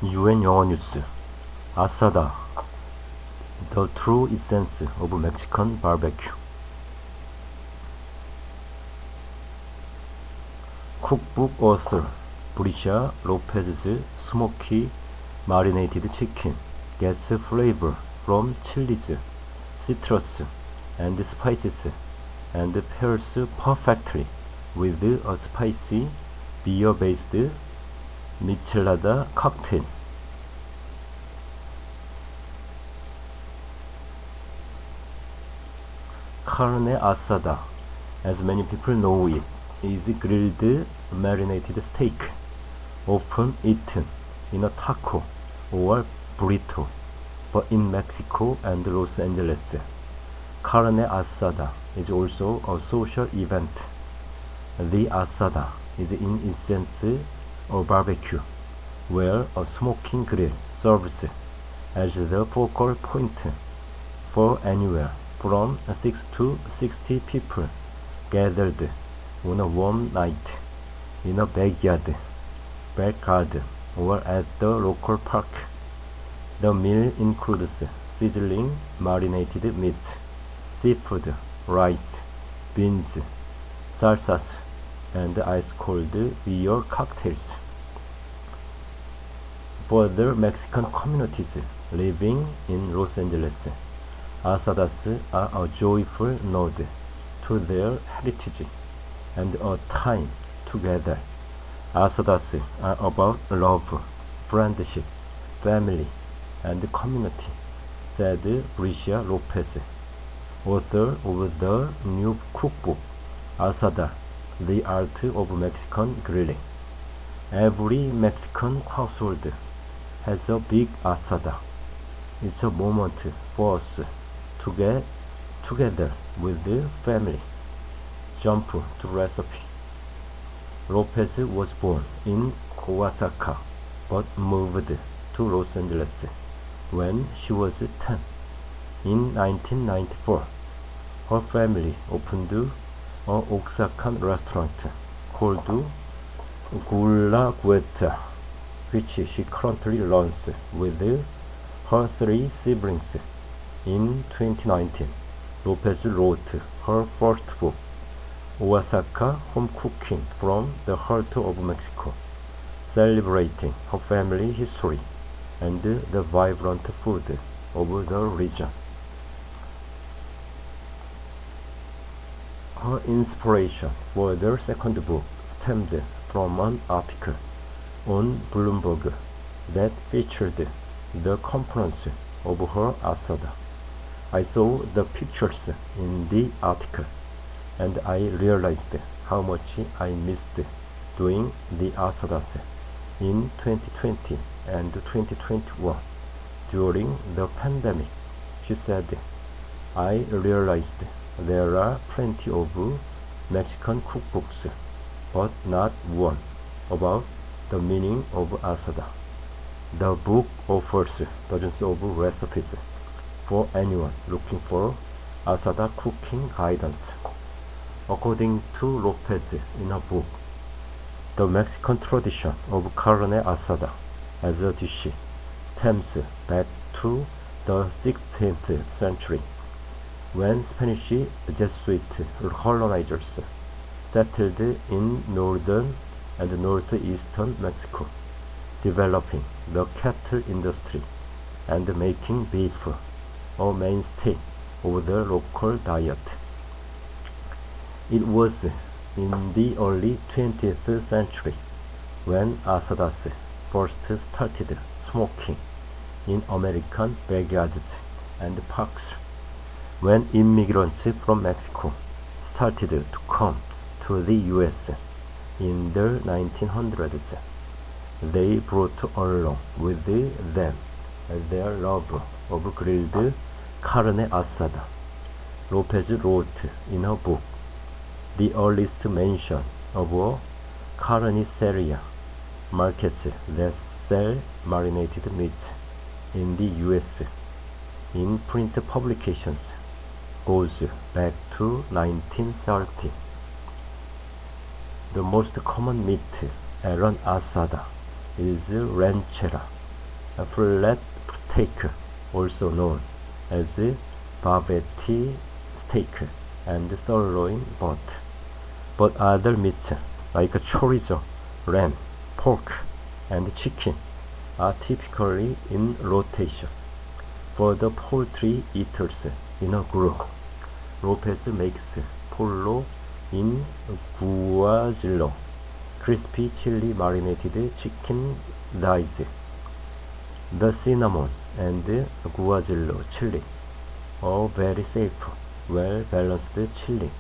UN 영어뉴스 Asada, the true essence of Mexican barbecue. Cookbook author Brisha Lopez's smoky marinated chicken gets flavor from chilies, citrus, and spices, and pairs perfectly with a spicy beer-based michelada cocktail. Carne asada, as many people know it, is grilled marinated steak, often eaten in a taco or burrito, but in Mexico and Los Angeles, carne asada is also a social event. The asada is in essence a barbecue, where a smoking grill serves as the focal point for anywhere from 6 to 60 people gathered on a warm night in a backyard, back garden, or at the local park. The meal includes sizzling marinated meats, seafood, rice, beans, salsas, and ice-cold beer cocktails. For the Mexican communities living in Los Angeles, asadas are a joyful nod to their heritage and a time together. Asadas are about love, friendship, family, and community, said Brisha Lopez, author of the new cookbook, Asada, The Art of Mexican Grilling. Every Mexican household has a big asada. It's a moment for us to get together with the family. Jump to recipe. Lopez was born in Oaxaca but moved to Los Angeles when she was 10. In 1994, her family opened an Oaxacan restaurant called Guelaguetza, which she currently runs with her 3 siblings. In 2019, Lopez wrote her first book, Oaxaca Home Cooking from the Heart of Mexico, celebrating her family history and the vibrant food of the region. Her inspiration for the second book stemmed from an article on Bloomberg that featured the components of her asada. I saw the pictures in the article, and I realized how much I missed doing the asadas in 2020 and 2021 during the pandemic. She said, I realized there are plenty of Mexican cookbooks, but not one about the meaning of asada. The book offers dozens of recipes for anyone looking for asada cooking guidance. According to Lopez in her book, the Mexican tradition of carne asada as a dish stems back to the 16th century, when Spanish Jesuit colonizers settled in northern and northeastern Mexico, developing the cattle industry and making beef a mainstay of the local diet. It was in the early 20th century when asadas first started smoking in American backyards and parks. When immigrants from Mexico started to come to the US in the 1900s, they brought along with them their love of grilled carne asada. Lopez wrote in her book, the earliest mention of a carniceria, markets that sell marinated meats in the US in print publications, goes back to 1930. The most common meat at an asada is ranchera, A fillet steak, also known as barbecue steak and sirloin but other meats like chorizo, lamb, pork, and chicken are typically in rotation. For the poultry eaters in a group, Lopez makes pollo in guajillo, crispy chili marinated chicken thighs. The cinnamon and guajillo chili, a very safe, well-balanced chili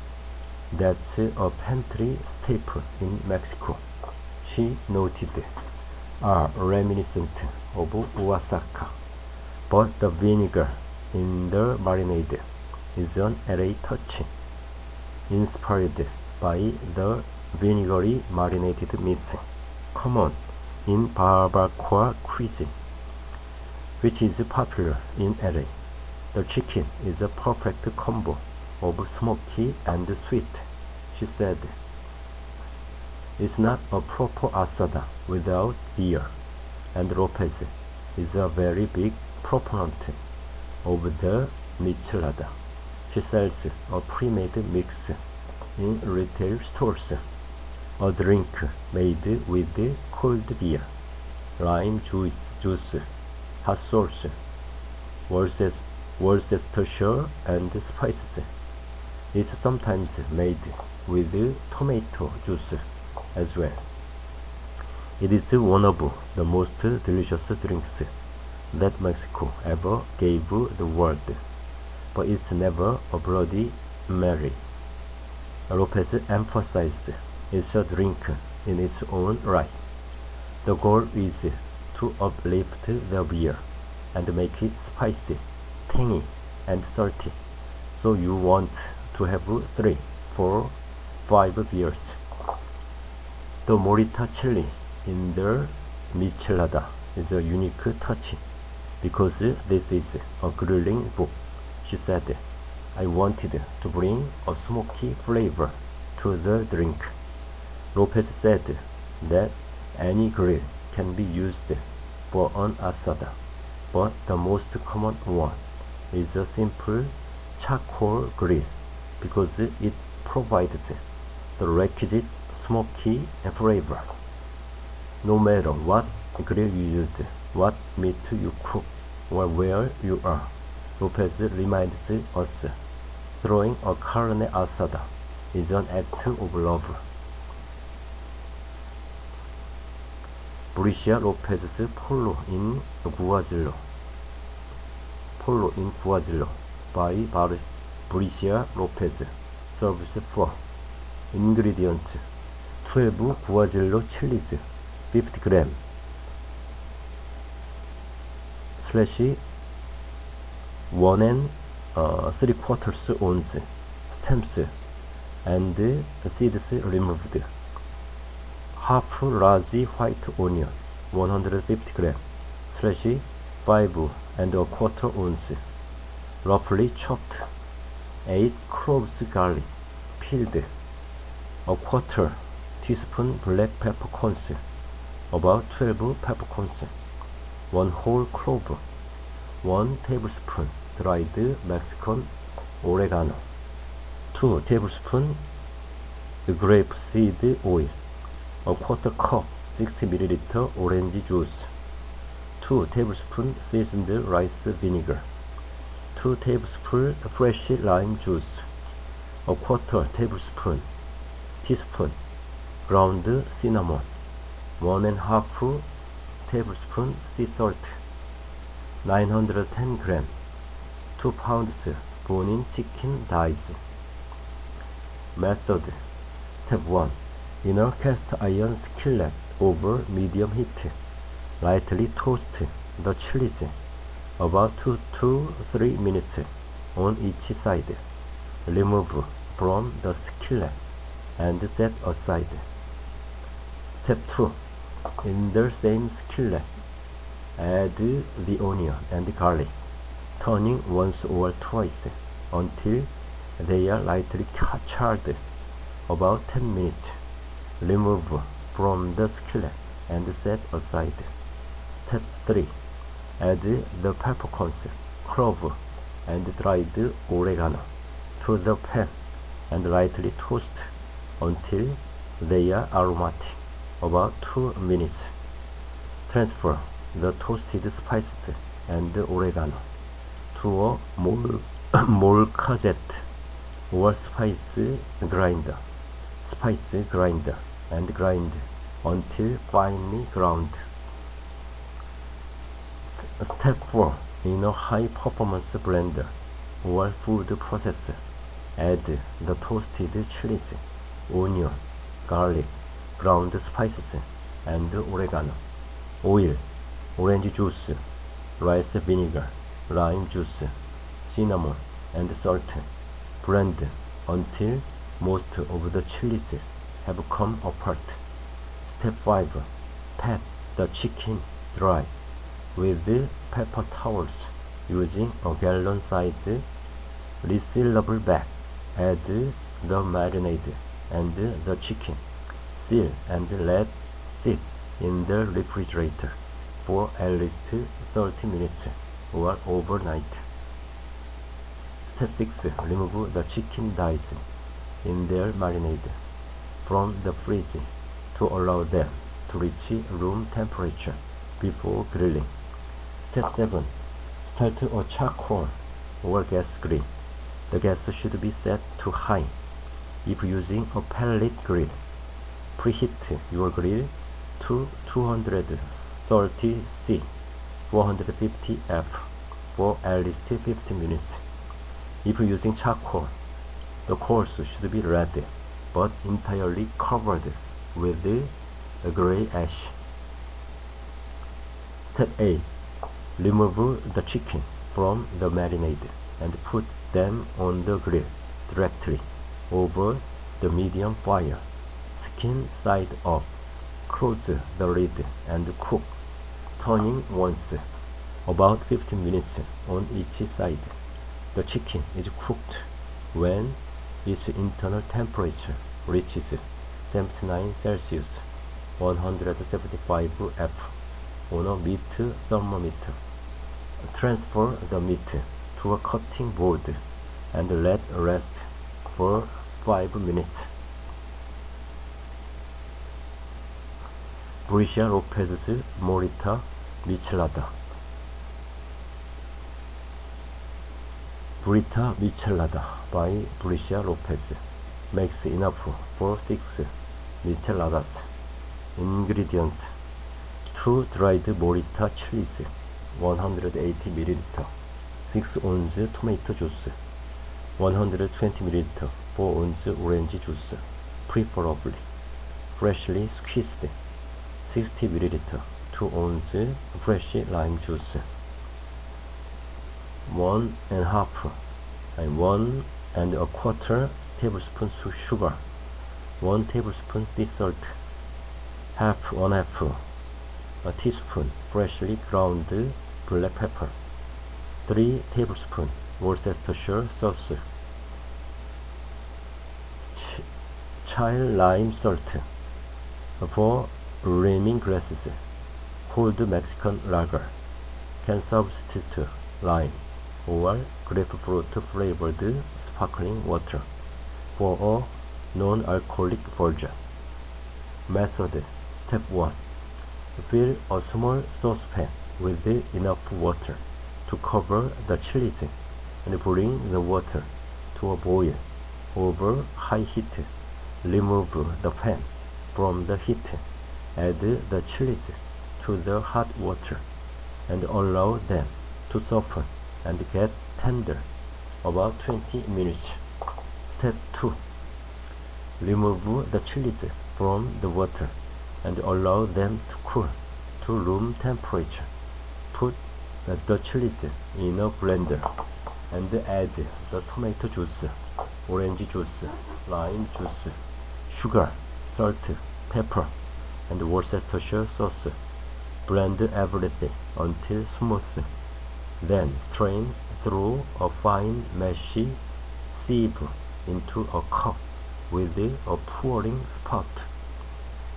that's a pantry staple in Mexico, she noted, are reminiscent of Oaxaca, but the vinegar in the marinade is an LA touch, inspired by the vinegary marinated meats common in barbacoa cuisine, which is popular in LA. The chicken is a perfect combo of smoky and sweet, she said. It's not a proper asada without beer, and Lopez is a very big proponent of the michelada. She sells a pre-made mix in retail stores, a drink made with cold beer, lime juice, hot sauce, Worcestershire, and spices. It's sometimes made with tomato juice as well. It is one of the most delicious drinks that Mexico ever gave the world, but it's never a Bloody Mary. Lopez emphasized it's a drink in its own right. The goal is to uplift the beer and make it spicy, tangy, and salty, so you want to have 3, 4, 5 beers. The morita chili in the michelada is a unique touch because this is a grilling book, she said. I wanted to bring a smoky flavor to the drink. Lopez said that any grill can be used for an asada, but the most common one is a simple charcoal grill because it provides the requisite smoky flavor. No matter what grill you use, what meat you cook, or where you are, Lopez reminds us throwing a carne asada is an act of love. Bricia Lopez's Pollo in Guajillo by Bricia Lopez serves 4 ingredients: 12 Guajillo chilies, 50 gram, / 1 3/4 ounce, stems and seeds removed, half large white onion, 150 gram, / 5 1/4 ounce, roughly chopped, 8 cloves garlic, peeled, 1/4 teaspoon black peppercorns, about 12 peppercorns, 1 whole clove, 1 tablespoon dried Mexican oregano, 2 tablespoons grapeseed oil, 1/4 cup 60 ml orange juice, 2 tablespoons seasoned rice vinegar, 2 tablespoons fresh lime juice, 1/4 teaspoon ground cinnamon, 1½ tablespoon sea salt, 910 gram, 2 pounds bone-in chicken thighs. Method: Step 1. In a cast iron skillet over medium heat, lightly toast the chilies about 2 to 3 minutes on each side. Remove from the skillet and set aside. Step 2. In the same skillet, add the onion and garlic, turning once or twice until they are lightly charred. About 10 minutes. Remove from the skillet and set aside. Step 3. Add the peppercorns, clove, and dried oregano to the pan and lightly toast until they are aromatic, about 2 minutes. Transfer the toasted spices and oregano to a molkajet or spice grinder and grind until finely ground. Step 4. In a high-performance blender or food processor, add the toasted chilies, onion, garlic, ground spices, and oregano, oil, orange juice, rice vinegar, lime juice, cinnamon, and salt. Blend until most of the chilies have come apart. Step 5. Pat the chicken dry with paper towels using a gallon-size resealable bag. Add the marinade and the chicken. Seal and let sit in the refrigerator for at least 30 minutes or overnight. Step 6. Remove the chicken thighs in their marinade from the fridge to allow them to reach room temperature before grilling. Step 7. Start a charcoal or gas grill. The gas should be set to high. If using a pellet grill, preheat your grill to 230 C 450 F for at least 15 minutes. If using charcoal, the coals should be red but entirely covered with gray ash. Step 8. Remove the chicken from the marinade and put them on the grill directly over the medium fire. Skin side up. Close the lid and cook, turning once, about 15 minutes on each side. The chicken is cooked when its internal temperature reaches 79 Celsius 175 F on a meat thermometer. Transfer the meat to a cutting board and let rest for 5 minutes. Brescia Lopez's Morita Michelada. Burrita Michelada by Brescia Lopez makes enough for 6 micheladas. Ingredients: 2 dried morita chilies, 180 ml, 6 ounce tomato juice, 120 ml 4 ounce orange juice, preferably freshly squeezed, 60 ml 2 ounce fresh lime juice, 1 and a quarter tablespoon sugar, 1 tablespoon sea salt, half a teaspoon freshly ground black pepper, 3 tablespoons Worcestershire sauce, child lime salt, 4 lemongrass glasses, cold Mexican lager. Can substitute lime or grapefruit flavored sparkling water for a non-alcoholic version. Method: Step 1. Fill a small saucepan with enough water to cover the chilies and bring the water to a boil over high heat. Remove the pan from the heat. Add the chilies to the hot water and allow them to soften and get tender about 20 minutes. Step 2. Remove the chilies from the water and allow them to cool to room temperature. Put the chilies in a blender and add the tomato juice, orange juice, lime juice, sugar, salt, pepper, and Worcestershire sauce. Blend everything until smooth. Then strain through a fine meshy sieve into a cup with a pouring spout.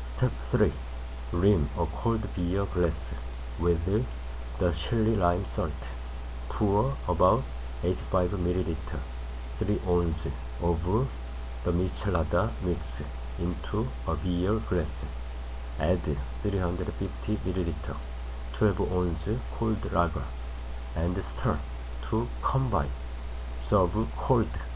Step 3. Rim a cold beer glass with the chili lime salt. Pour about 85 ml, 3 ounces of the michelada mix into a beer glass. Add 350 ml, 12 ounce cold lager, and stir to combine. Serve cold.